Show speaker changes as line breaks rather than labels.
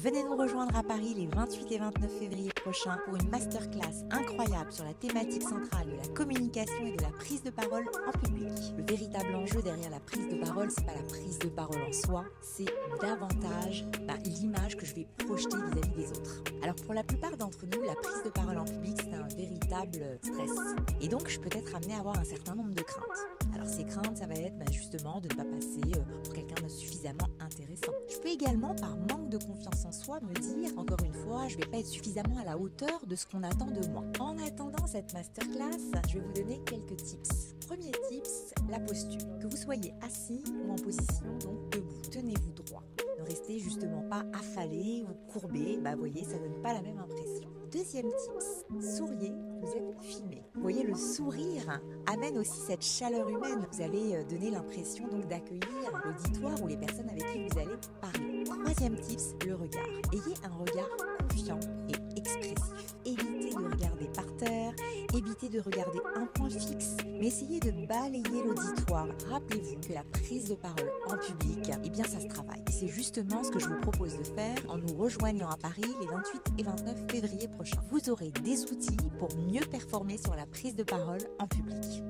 Venez nous rejoindre à Paris les 28 et 29 février prochains pour une masterclass incroyable sur la thématique centrale de la communication et de la prise de parole en public. Le véritable enjeu derrière la prise de parole, c'est pas la prise de parole en soi, c'est davantage l'image que je vais projeter vis-à-vis des autres. Alors pour la plupart d'entre nous, la prise de parole en public, c'est un véritable stress. Et donc je peux être amenée à avoir un certain nombre de craintes. Alors ces craintes, ça va être justement de ne pas passer pour quelqu'un de suffisamment intéressant. Je peux également, par manque de confiance en soi, me dire, encore une fois, je ne vais pas être suffisamment à la hauteur de ce qu'on attend de moi. En attendant cette masterclass, je vais vous donner quelques tips. Premier tips, la posture. Que vous soyez assis ou en position donc debout, tenez-vous droit. Ne restez justement pas affalé ou courbé, vous voyez, ça donne pas la même impression. Deuxième tips, souriez, vous êtes filmé. Vous voyez, le sourire amène aussi cette chaleur humaine. Vous allez donner l'impression donc d'accueillir l'auditoire ou les personnes avec qui vous allez parler. Troisième tips, le regard. Ayez un regard confiant et expressif. Évitez de regarder par terre, évitez de regarder un point fixe, mais essayez de balayer l'auditoire. Rappelez-vous que la prise de parole en public, ça se travaille. Et c'est justement ce que je vous propose de faire en nous rejoignant à Paris les 28 et 29 février prochains. Vous aurez des outils pour mieux performer sur la prise de parole en public.